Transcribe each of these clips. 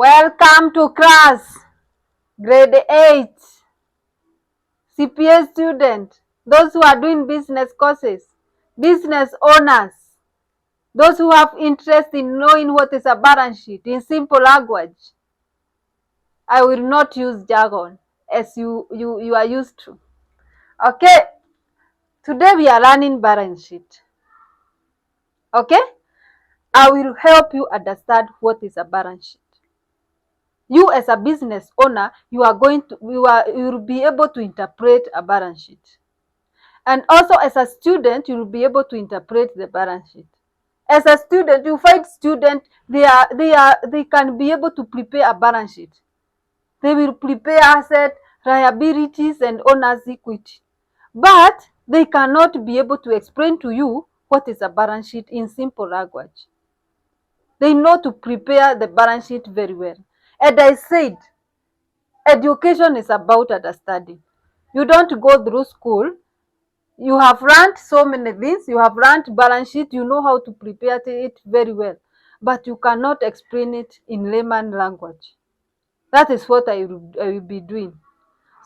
Welcome to class, grade 8, CPA student, those who are doing business courses, business owners, those who have interest in knowing what is a balance sheet in simple language. I will not use jargon as you are used to. Okay, today we are learning balance sheet. Okay, I will help you understand what is a balance sheet. You as a business owner, you will be able to interpret a balance sheet. And also as a student, you will be able to interpret the balance sheet. As a student, you find students, they can be able to prepare a balance sheet. They will prepare asset, liabilities, and owner's equity. But they cannot be able to explain to you what is a balance sheet in simple language. They know to prepare the balance sheet very well. And I said, education is about understanding. You don't go through school. You have learned so many things. You have learned balance sheet. You know how to prepare it very well. But you cannot explain it in layman language. That is what I will be doing.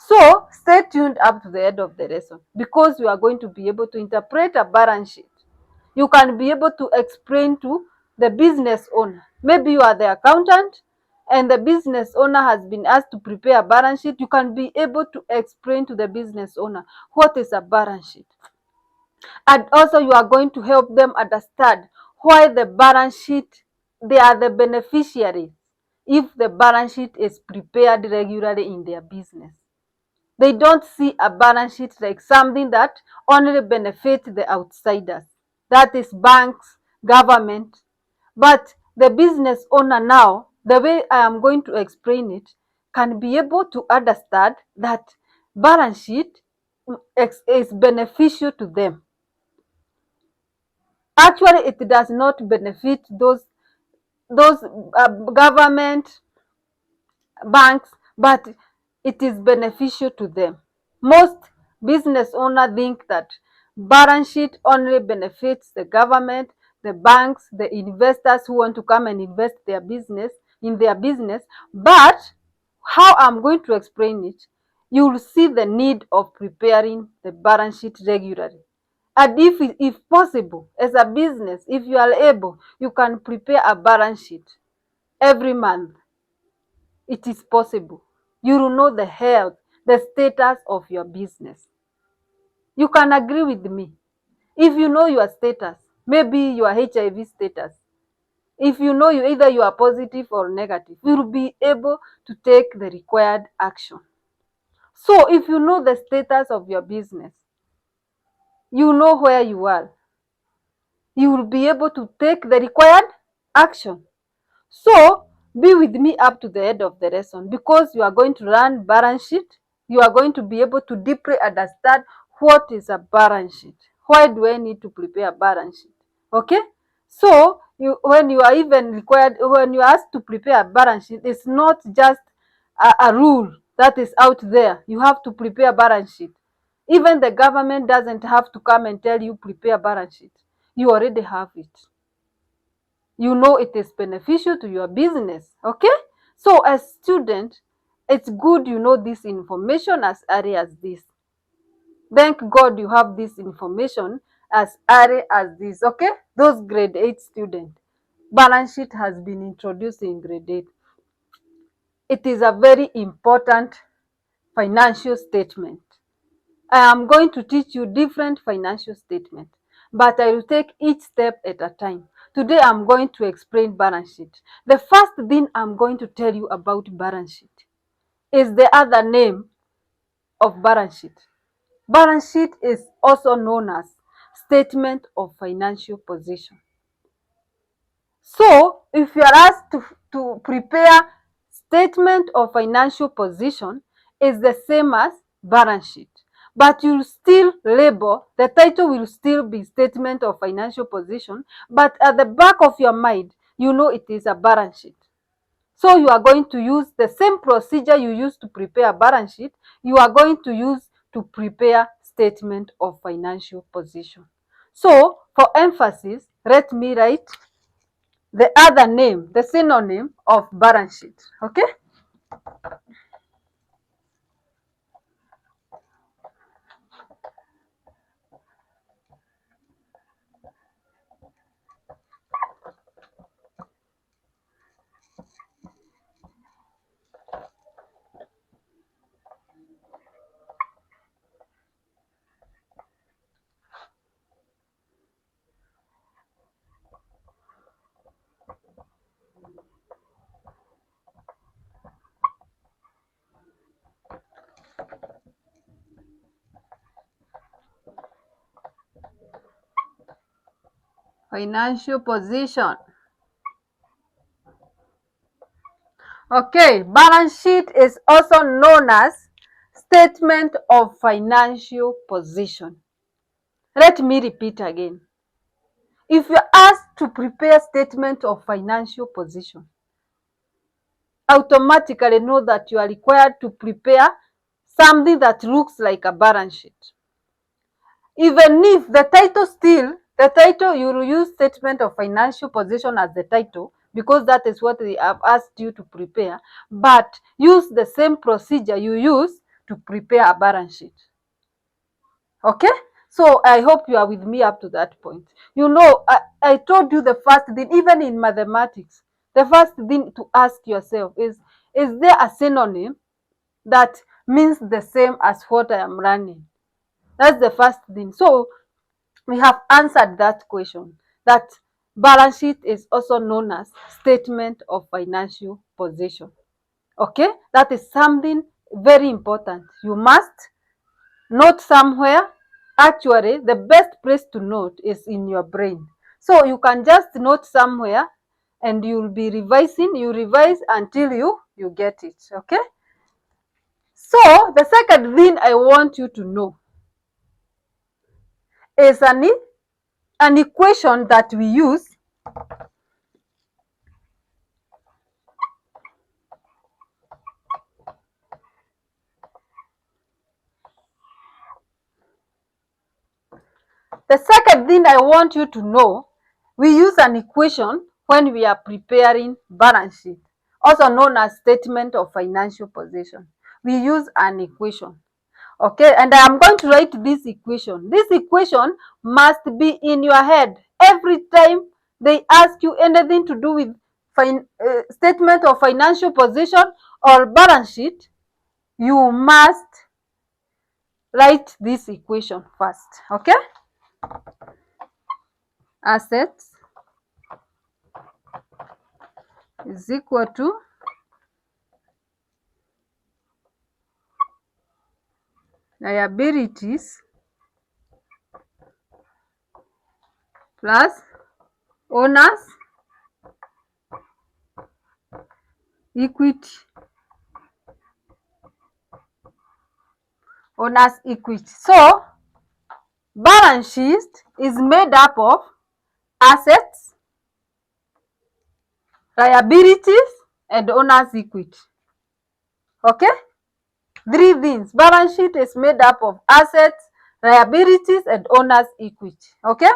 So stay tuned up to the end of the lesson because you are going to be able to interpret a balance sheet. You can be able to explain to the business owner. Maybe you are the accountant and the business owner has been asked to prepare a balance sheet. You can be able to explain to the business owner what is a balance sheet. And also you are going to help them understand why the balance sheet, they are the beneficiaries if the balance sheet is prepared regularly in their business. They don't see a balance sheet like something that only benefits the outsiders. That is banks, government. But the business owner now, the way I am going to explain it, can be able to understand that balance sheet is beneficial to them. Actually, it does not benefit those government banks, but it is beneficial to them. Most business owners think that balance sheet only benefits the government, the banks, the investors who want to come and invest in their business. But how I'm going to explain it, you will see the need of preparing the balance sheet regularly. And if possible, as a business, if you are able, you can prepare a balance sheet every month. It is possible. You will know the health, the status of your business. You can agree with me. If you know your status, maybe your HIV status, if you know either you are positive or negative, you will be able to take the required action. So if you know the status of your business, you know where you are, you will be able to take the required action. So be with me up to the end of the lesson because you are going to learn balance sheet. You are going to be able to deeply understand what is a balance sheet. Why do I need to prepare a balance sheet? Okay? So when you are asked to prepare a balance sheet, it's not just a rule that is out there. You have to prepare a balance sheet. Even the government doesn't have to come and tell you prepare a balance sheet. You already have it. You know it is beneficial to your business. Okay, so as student, it's good you know this information as early as this. Thank God you have this information as early as this. Okay, those grade 8 students, balance sheet has been introduced in grade 8. It is a very important financial statement. I am going to teach you different financial statements, but I will take each step at a time. Today I'm going to explain balance sheet. The first thing I'm going to tell you about balance sheet is the other name of balance sheet. Balance sheet is also known as statement of financial position. So if you are asked to prepare statement of financial position, is the same as balance sheet. But you still label, the title will still be statement of financial position, but at the back of your mind, you know it is a balance sheet. So you are going to use the same procedure you use to prepare a balance sheet, you are going to use to prepare statement of financial position. So for emphasis, let me write the other name, the synonym of balance sheet. Okay? Financial position. Okay, balance sheet is also known as statement of financial position. Let me repeat again. If you're asked to prepare statement of financial position, automatically know that you are required to prepare something that looks like a balance sheet. Even if the title you will use statement of financial position as the title because that is what they have asked you to prepare, but use the same procedure you use to prepare a balance sheet. Okay? So I hope you are with me up to that point. You know, I told you the first thing, even in mathematics, the first thing to ask yourself is there a synonym that means the same as what I am running? That's the first thing. So we have answered that question, that balance sheet is also known as statement of financial position. Okay? That is something very important. You must note somewhere. Actually, the best place to note is in your brain. So you can just note somewhere and you'll be revising. You revise until you get it. Okay? So the second thing I want you to know is an equation that we use The second thing I want you to know, we use an equation when we are preparing balance sheet, also known as statement of financial position. We use an equation. Okay, and I am going to write this equation. This equation must be in your head every time they ask you anything to do with statement of financial position or balance sheet. You must write this equation first. Okay? Assets is equal to liabilities plus owners equity. Owners equity. So balance sheet is made up of assets, liabilities, and owners equity. Okay? Three things. Balance sheet is made up of assets, liabilities, and owners equity. Okay?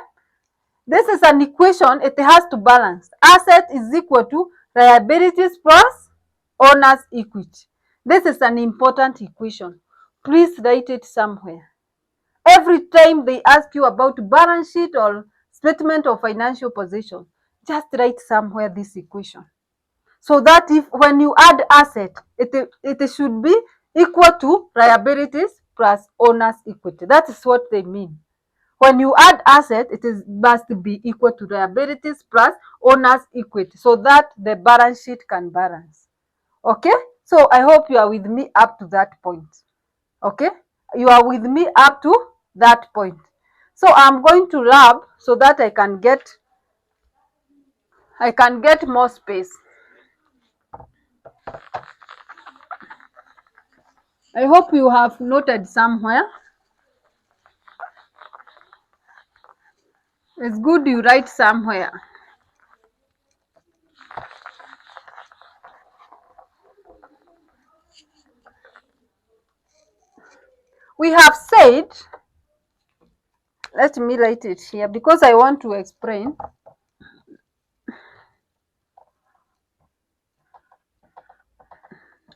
This is an equation. It has to balance. Asset is equal to liabilities plus owners equity. This is an important equation. Please write it somewhere. Every time they ask you about balance sheet or statement of financial position, just write somewhere this equation. So that if when you add asset, it should be equal to liabilities plus owners equity. That is what they mean. When you add asset, must be equal to liabilities plus owners equity so that the balance sheet can balance. Okay? So I hope you are with me up to that point. Okay? You are with me up to that point. So I'm going to lab so that I can get more space. I hope you have noted somewhere. It's good you write somewhere. We have said, let me write it here because I want to explain.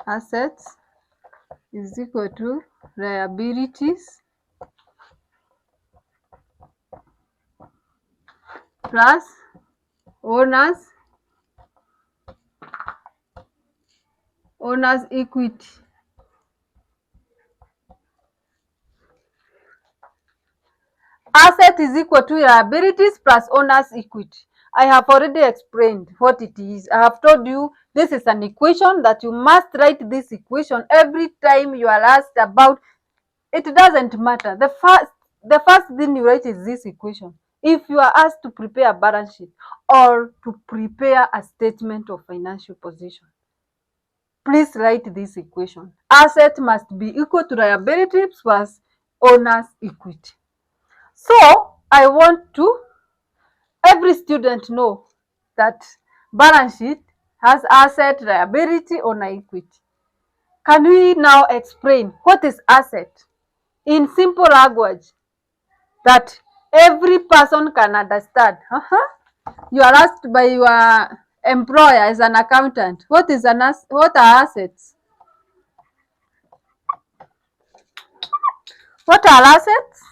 Assets is equal to liabilities plus owner's equity. Asset is equal to liabilities plus owner's equity. I have already explained what it is. I have told you this is an equation that you must write this equation every time you are asked about. It doesn't matter. The first thing you write is this equation. If you are asked to prepare a balance sheet or to prepare a statement of financial position, please write this equation. Asset must be equal to liabilities plus owner's equity. So I want to every student know that balance sheet has asset, liability, owner equity. Can we now explain what is asset in simple language that every person can understand? You are asked by your employer as an accountant, what are assets? What are assets?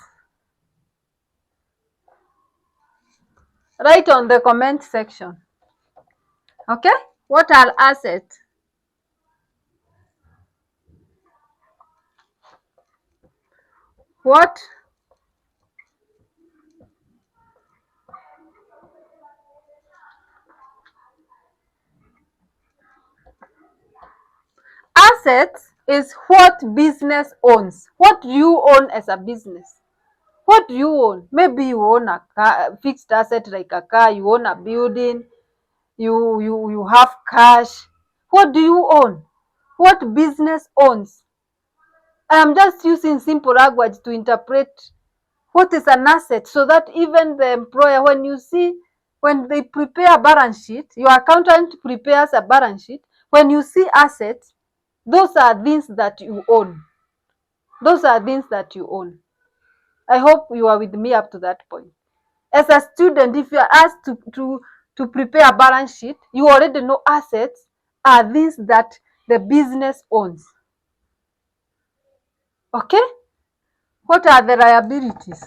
Write on the comment section. Okay? What are assets? What assets is what business owns. What do you own as a business? What do you own? Maybe you own a car, fixed asset like a car, you own a building, you have cash. What do you own? What business owns? I am just using simple language to interpret what is an asset so that even the employer, when they prepare a balance sheet, your accountant prepares a balance sheet, when you see assets, those are things that you own. Those are things that you own. I hope you are with me up to that point. As a student, if you are asked to prepare a balance sheet, you already know assets are things that the business owns. Okay? What are the liabilities?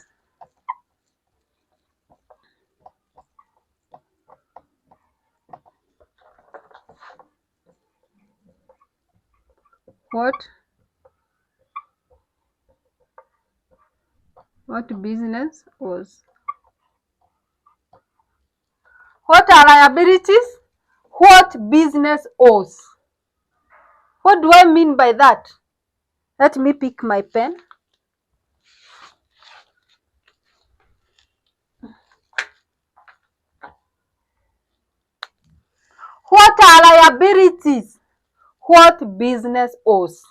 What business owns? What are liabilities? What business owes? What do I mean by that? Let me pick my pen. What are liabilities? What business owes?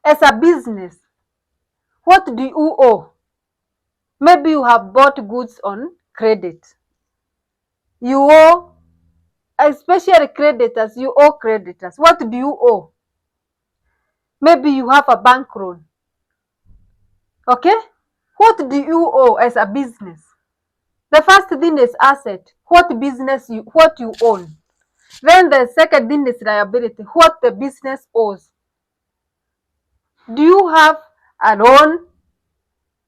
As a business, what do you owe? Maybe you have bought goods on credit. You owe, especially creditors, you owe creditors. What do you owe? Maybe you have a bank loan. Okay? What do you owe as a business? The first thing is asset. What you own. Then the second thing is liability. What the business owes. Do you have a loan?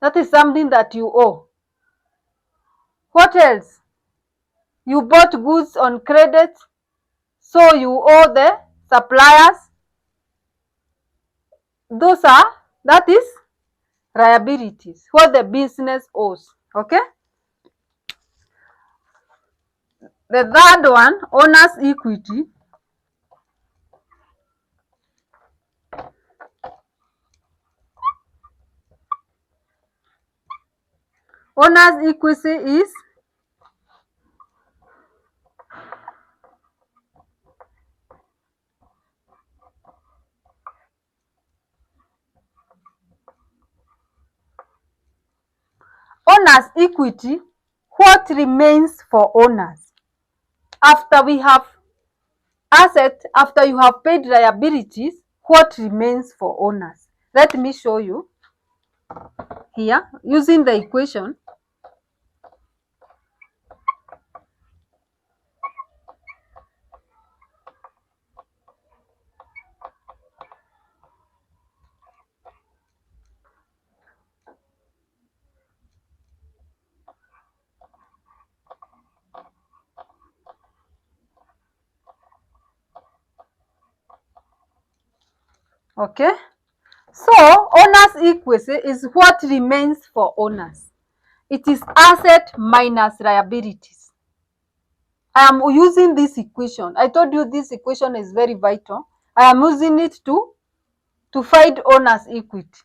That is something that you owe. What else? You bought goods on credit, so you owe the suppliers. That is liabilities. What the business owes. Okay? The third one, owner's equity. Owner's equity is owner's equity, what remains for owners. After we have assets, after you have paid liabilities, what remains for owners? Let me show you here using the equation. Okay, so owner's equity is what remains for owners. It is asset minus liabilities. I am using this equation. I told you this equation is very vital. I am using it to find owner's equity.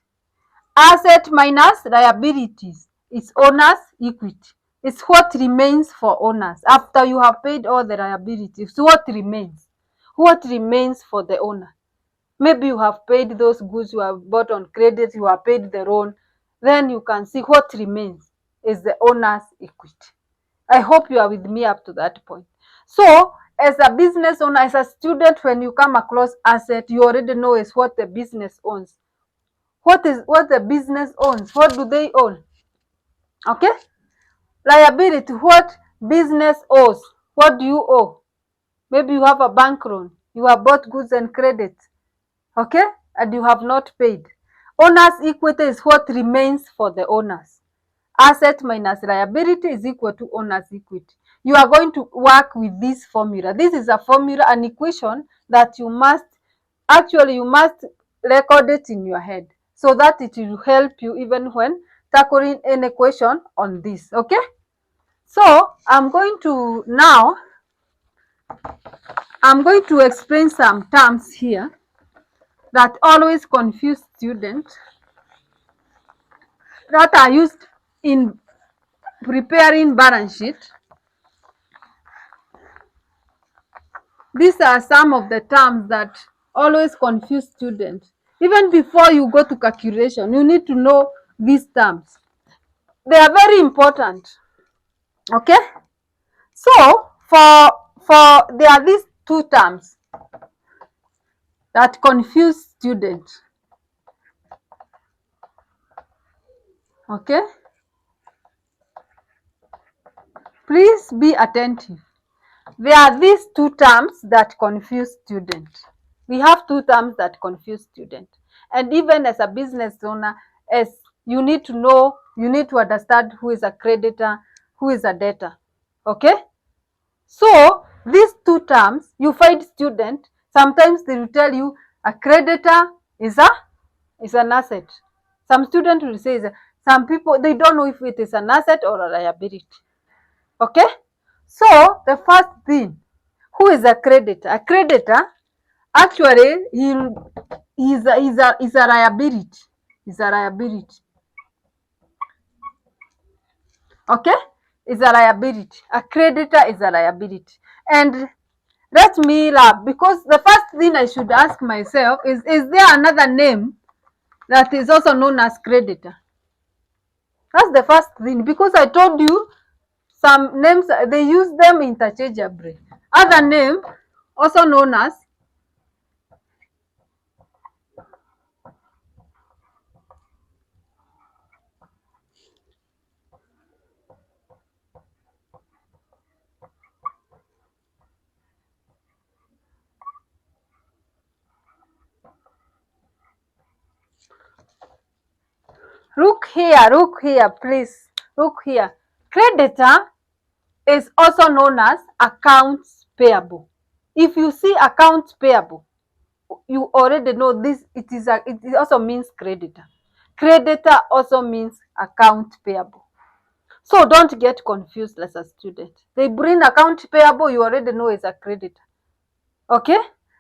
Asset minus liabilities is owner's equity. It's what remains for owners after you have paid all the liabilities. What remains? What remains for the owner? Maybe you have paid those goods you have bought on credit, you have paid the loan, then you can see what remains is the owner's equity. I hope you are with me up to that point. So, as a business owner, as a student, when you come across asset, you already know is what the business owns. What the business owns? What do they own? Okay? Liability, what business owes. What do you owe? Maybe you have a bank loan. You have bought goods and credit. Okay? And you have not paid. Owner's equity is what remains for the owners. Asset minus liability is equal to owner's equity. You are going to work with this formula. This is a formula, an equation that you must record it in your head so that it will help you even when tackling any question on this. Okay? So I'm going to explain some terms here that always confuse students that are used in preparing balance sheet. These are some of the terms that always confuse students. Even before you go to calculation, you need to know these terms. They are very important. Okay? So, for there are these two terms that confuse students. Okay? Please be attentive. There are these two terms that confuse students. We have two terms that confuse students. And even as a business owner, as you need to know, you need to understand who is a creditor, who is a debtor. Okay? So, these two terms, you find students, sometimes they will tell you a creditor is an asset. Some students will say, some people, they don't know if it is an asset or a liability. Okay? So, the first thing, who is a creditor? A creditor, actually, is a liability. Is a liability. Okay? Is a liability. A creditor is a liability. And let me laugh, because the first thing I should ask myself is there another name that is also known as creditor? That's the first thing, because I told you some names, they use them interchangeably. Other name, also known as look here, please. Look here. Creditor is also known as accounts payable. If you see accounts payable, you already know this. It also means creditor. Creditor also means account payable. So don't get confused as a student. They bring account payable, you already know is a creditor. Okay?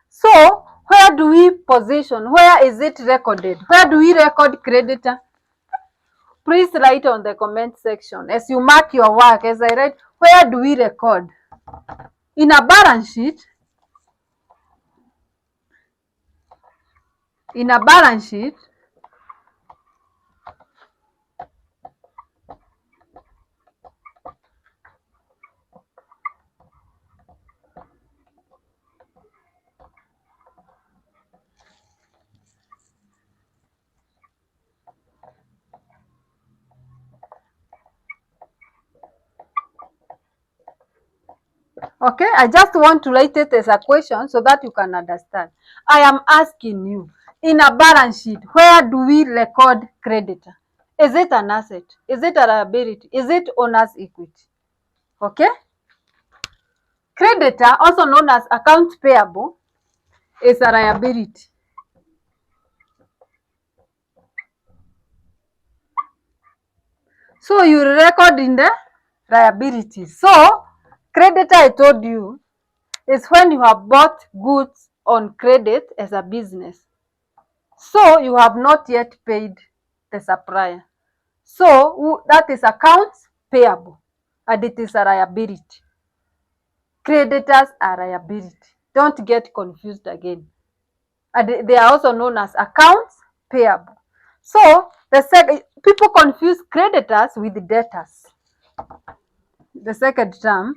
So where do we position? Where is it recorded? Where do we record creditor? Please write on the comment section as you mark your work. As I write, where do we record? In a balance sheet. In a balance sheet. Okay, I just want to write it as a question so that you can understand. I am asking you, in a balance sheet, where do we record creditor? Is it an asset? Is it a liability? Is it owner's equity? Okay? Creditor, also known as account payable, is a liability. So you record in the liabilities. So creditor, I told you, is when you have bought goods on credit as a business. So you have not yet paid the supplier. So that is accounts payable and it is a liability. Creditors are liability. Don't get confused again. And they are also known as accounts payable. So the second, people confuse creditors with debtors. The second term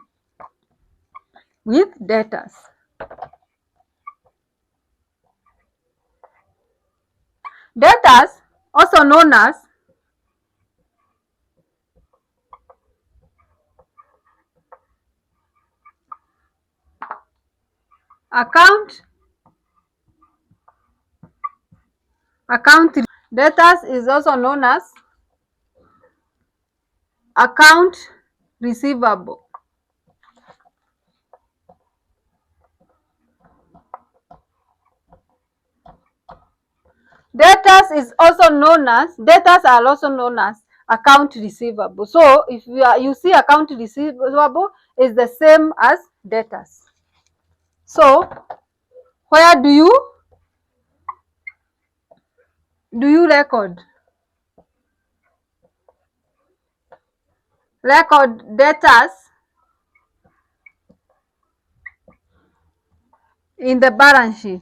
with debtors. Debtors, also known as account debtors is also known as account receivable. Debtors are also known as account receivable. So if you see account receivable is the same as debtors. So where do you record debtors? In the balance sheet.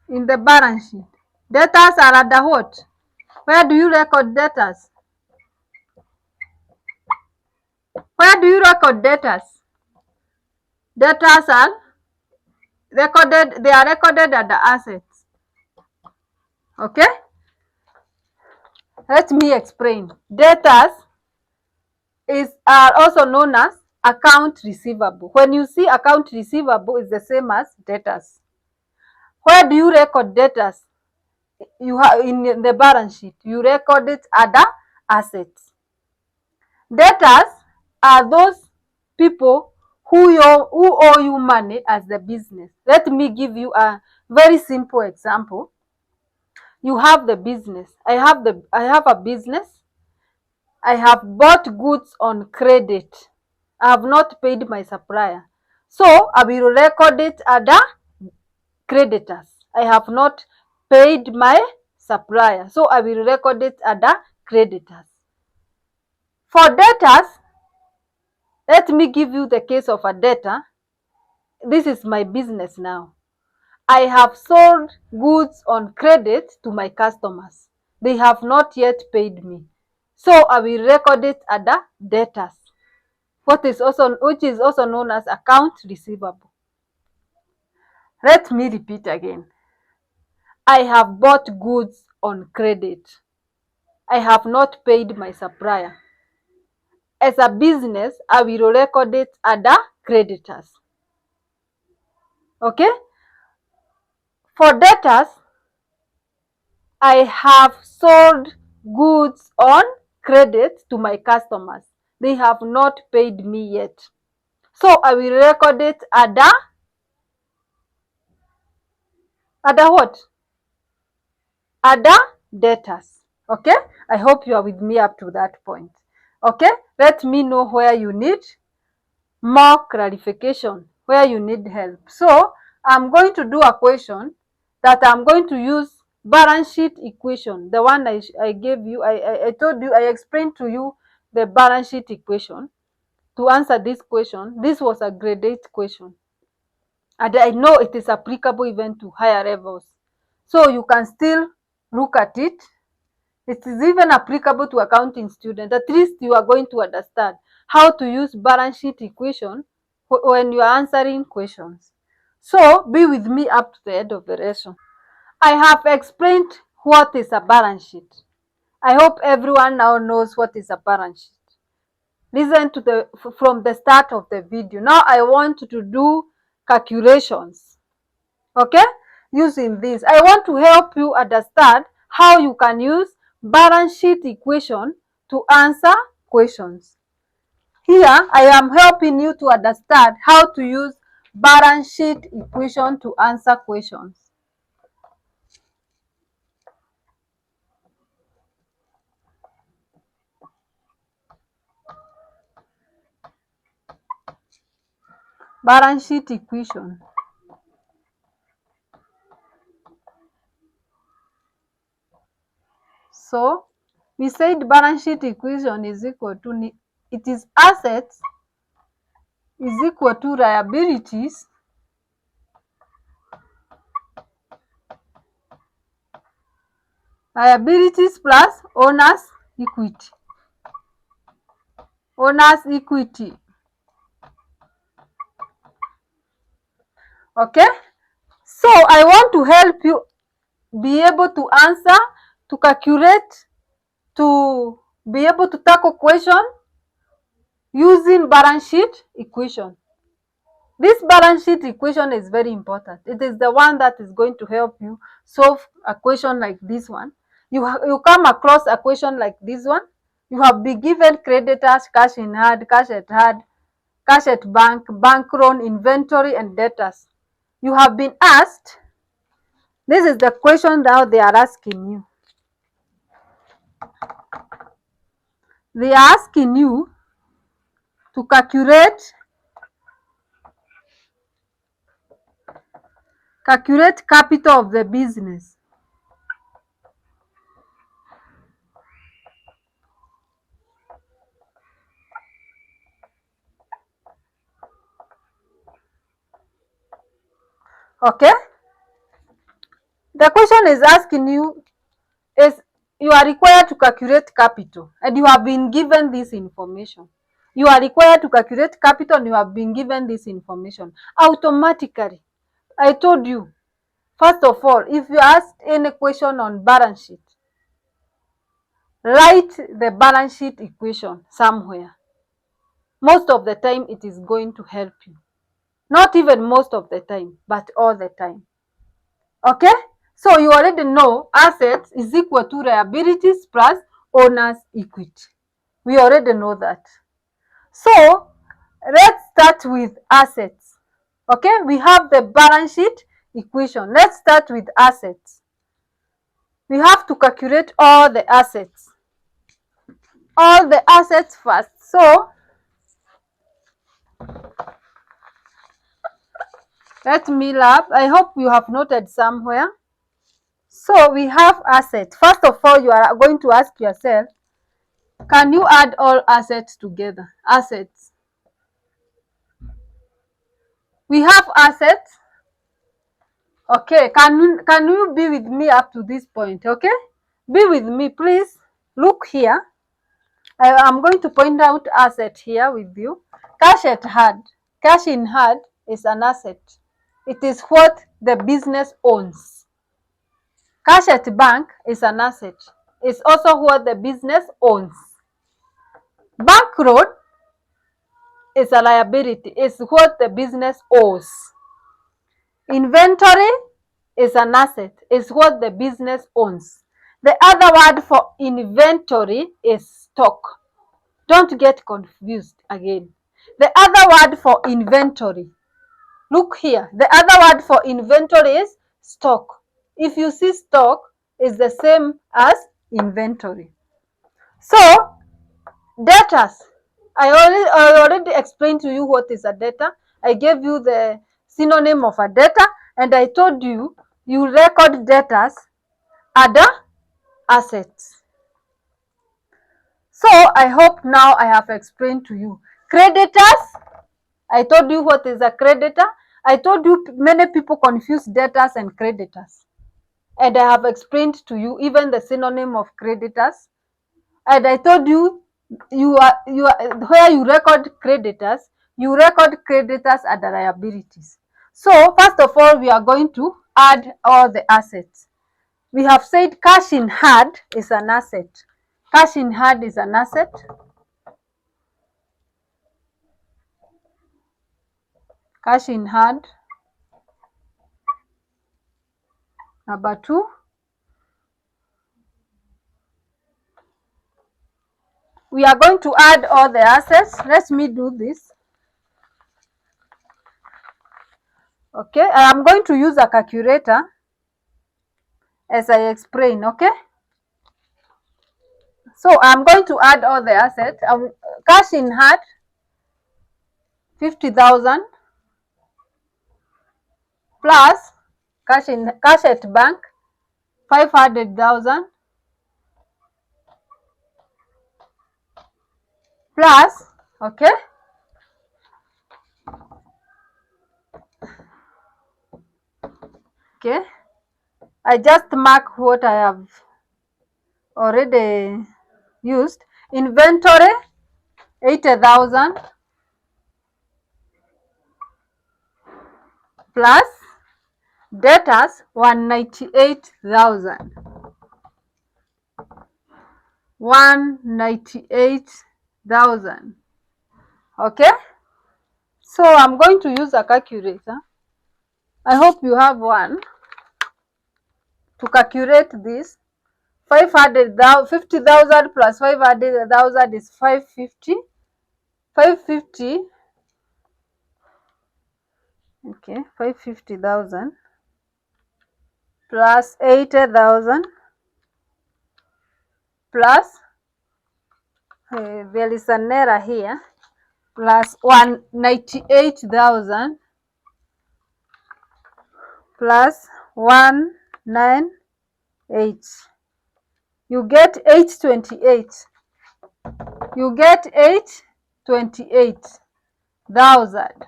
In the balance sheet. Debtors are under what? Where do you record debtors? Where do you record debtors? Debtors are recorded under assets. Okay? Let me explain. Debtors are also known as account receivable. When you see account receivable, is the same as debtors. Where do you record debtors? You have in the balance sheet. You record it under assets. Debtors are those people who owe you money as the business. Let me give you a very simple example. You have the business. I have a business. I have bought goods on credit. I have not paid my supplier. So I will record it under creditors. I have not paid my supplier. So I will record it under creditors. For debtors, let me give you the case of a debtor. This is my business now. I have sold goods on credit to my customers. They have not yet paid me. So I will record it under debtors, which is also known as account receivable. Let me repeat again. I have bought goods on credit. I have not paid my supplier. As a business, I will record it under creditors. Okay? For debtors, I have sold goods on credit to my customers. They have not paid me yet. So I will record it under what? Under debtors. Okay? I hope you are with me up to that point. Okay? Let me know where you need more clarification, where you need help. So I'm going to do a question that I'm going to use balance sheet equation. The one I gave you, I told you, I explained to you the balance sheet equation to answer this question. This was a grade 8 question. And I know it is applicable even to higher levels. So you can still look at it. It is even applicable to accounting students. At least you are going to understand how to use balance sheet equation when you are answering questions. So be with me up to the end of the lesson. I have explained what is a balance sheet. I hope everyone now knows what is a balance sheet. Listen to from the start of the video. Now I want to do calculations. Okay? Using this, I want to help you understand how you can use balance sheet equation to answer questions. Here, I am helping you to understand how to use balance sheet equation to answer questions. balance sheet equation. So we said balance sheet equation is equal to, it is assets is equal to liabilities plus owner's equity. Owner's equity. Okay, so I want to help you be able to answer, to calculate, to be able to tackle question using balance sheet equation. This balance sheet equation is very important. It is the one that is going to help you solve a question like this one. You come across a question like this one. You have been given creditors, cash in hand, cash at bank, bank loan, inventory, and debtors. You have been asked, this is the question that they are asking you. They are asking you to calculate capital of the business. Okay, the question is asking you is, you are required to calculate capital and you have been given this information. You are required to calculate capital and you have been given this information. Automatically, I told you, first of all, if you ask any question on balance sheet, write the balance sheet equation somewhere. Most of the time it is going to help you. Not even most of the time, but all the time. Okay, so you already know assets is equal to liabilities plus owner's equity. We already know that. So let's start with assets. Okay, we have the balance sheet equation. Let's start with assets. We have to calculate all the assets. All the assets first. So let me lab. I hope you have noted somewhere. So we have assets. First of all, you are going to ask yourself, can you add all assets together? Assets. We have assets. Okay, can you be with me up to this point? Okay, be with me, please. Look here. I'm going to point out asset here with you. Cash at hand. Cash in hand is an asset. It is what the business owns. Cash at bank is an asset. It's also what the business owns. Bank loan is a liability. It's what the business owes. Inventory is an asset. It's what the business owns. The other word for inventory is stock. Don't get confused again. The other word for inventory, look here. The other word for inventory is stock. If you see stock, it's the same as inventory. So, debtors. I already explained to you what is a debtor. I gave you the synonym of a debtor, and I told you, you record debtors under assets. So I hope now I have explained to you. Creditors, I told you what is a creditor. I told you many people confuse debtors and creditors. And I have explained to you even the synonym of creditors. And I told you, where you record creditors under liabilities. So first of all, we are going to add all the assets. We have said cash in hand is an asset. Cash in hand is an asset. Cash in hand. Number two, we are going to add all the assets. Let me do this. Okay, I am going to use a calculator as I explain. Okay, so I'm going to add all the assets. Cash in hand, 50,000. plus cash at bank 500,000 plus, okay, I just mark what I have already used. Inventory 80,000 plus debtors 198,000. 198,000. Okay, so I'm going to use a calculator. I hope you have one to calculate this. 50,000 plus 500,000 is 550. 550. Okay, 550,000 plus 80,000 plus there is an error here, plus 198,000 plus 198. You get 828. You get 828,000.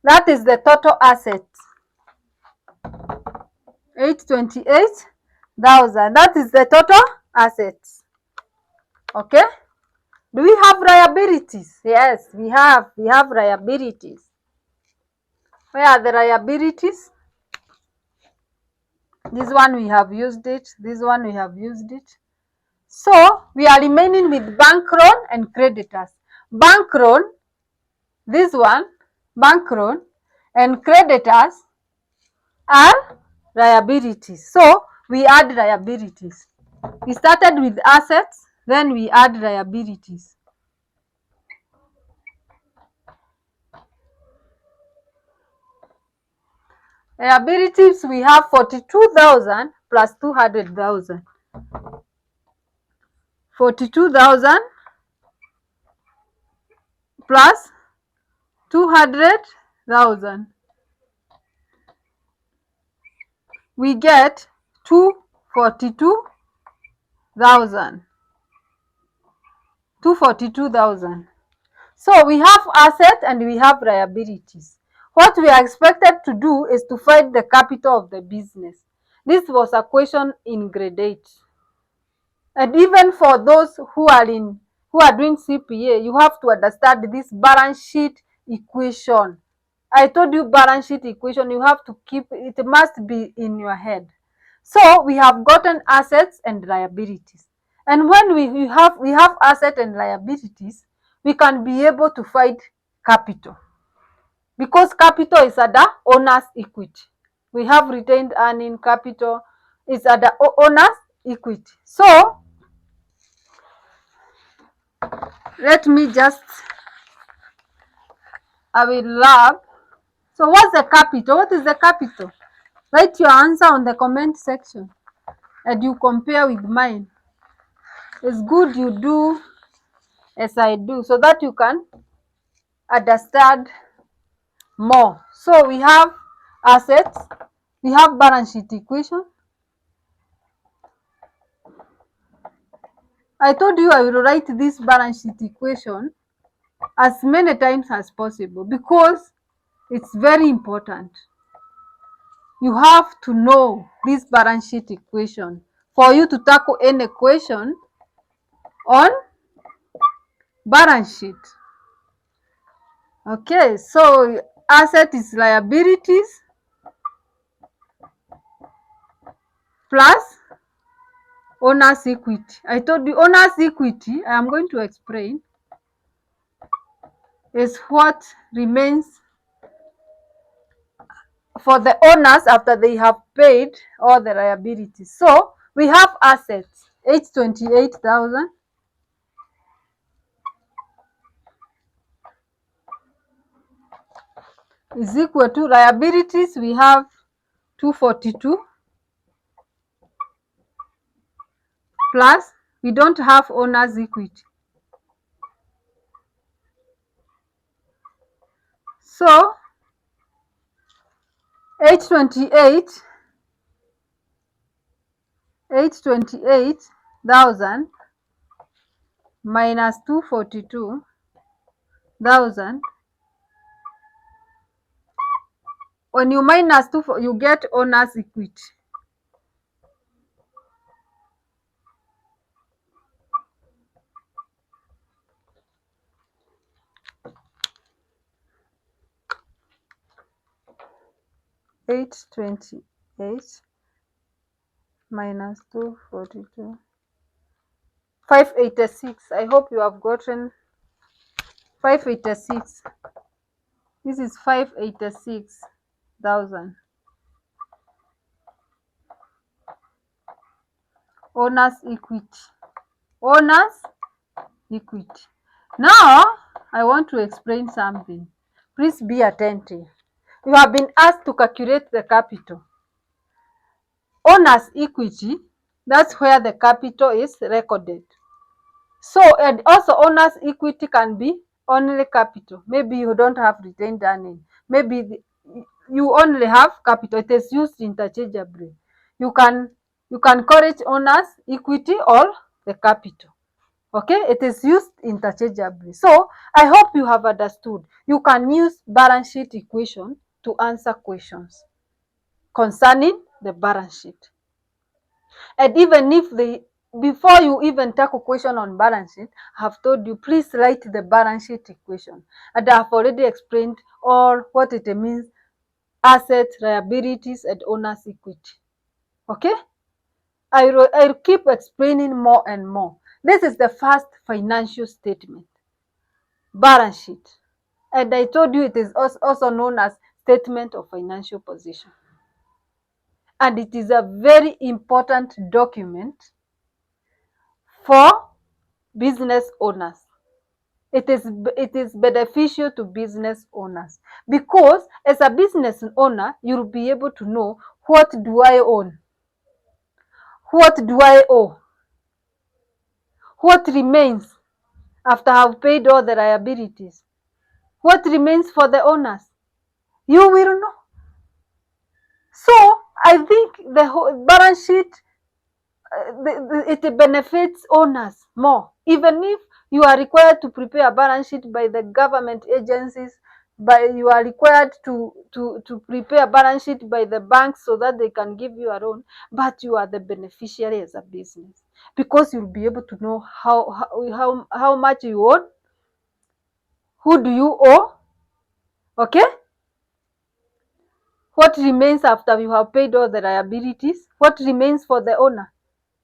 That is the total asset. 828,000. That is the total assets. Okay. Do we have liabilities? Yes, we have. We have liabilities. Where are the liabilities? This one we have used it. This one we have used it. So we are remaining with bank loan and creditors. Bank loan, this one, bank loan and creditors are liabilities. So we add liabilities. We started with assets, then we add liabilities. Liabilities, we have 42,000 plus 200,000. 42,000 plus 200,000. We get 242,000. 242,000. So we have assets and we have liabilities. What we are expected to do is to find the capital of the business. This was a question in grade 8. And even for those who are doing CPA, you have to understand this balance sheet equation. I told you balance sheet equation, you have to keep it, must be in your head. So we have gotten assets and liabilities. And when we have assets and liabilities, we can be able to find capital. Because capital is under owner's equity. We have retained earning capital is under owner's equity. So let me just, I will love. So what's the capital? What is the capital? Write your answer on the comment section and you compare with mine. It's good you do as I do so that you can understand more. So we have assets, we have balance sheet equation. I told you I will write this balance sheet equation as many times as possible because it's very important. You have to know this balance sheet equation for you to tackle any question on balance sheet. Okay, so asset is liabilities plus owner's equity. I told you owner's equity, I am going to explain, is what remains for the owners after they have paid all the liabilities. So we have assets 828,000 is equal to liabilities, we have 242 plus we don't have owner's equity. So 828,000 minus 242,000. When you minus 2, you get owner's equity. $828 minus 242, 586. I hope you have gotten 586. This is 586,000. Owner's equity. Owner's equity. Now, I want to explain something. Please be attentive. You have been asked to calculate the capital. Owner's equity, that's where the capital is recorded. So, and also owner's equity can be only capital. Maybe you don't have retained earning. Maybe you only have capital. It is used interchangeably. You can call it owner's equity or the capital. Okay, it is used interchangeably. So I hope you have understood. You can use balance sheet equation to answer questions concerning the balance sheet. And even if before you even tackle question on balance sheet, I have told you, please write the balance sheet equation. And I have already explained all what it means: assets, liabilities, and owner's equity. Okay? I'll keep explaining more and more. This is the first financial statement, balance sheet. And I told you it is also known as statement of financial position. And it is a very important document for business owners. It is beneficial to business owners, because as a business owner, you'll be able to know, what do I own? What do I owe? What remains after I have paid all the liabilities? What remains for the owners? You will know. So I think the whole balance sheet, it benefits owners more. Even if you are required to prepare a balance sheet by the government agencies, you are required to prepare a balance sheet by the banks so that they can give you a loan, but you are the beneficiary as a business, because you'll be able to know how much you own, who do you owe, okay, what remains after you have paid all the liabilities, what remains for the owner.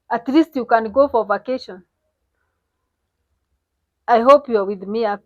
At least you can go for vacation. I hope you're with me up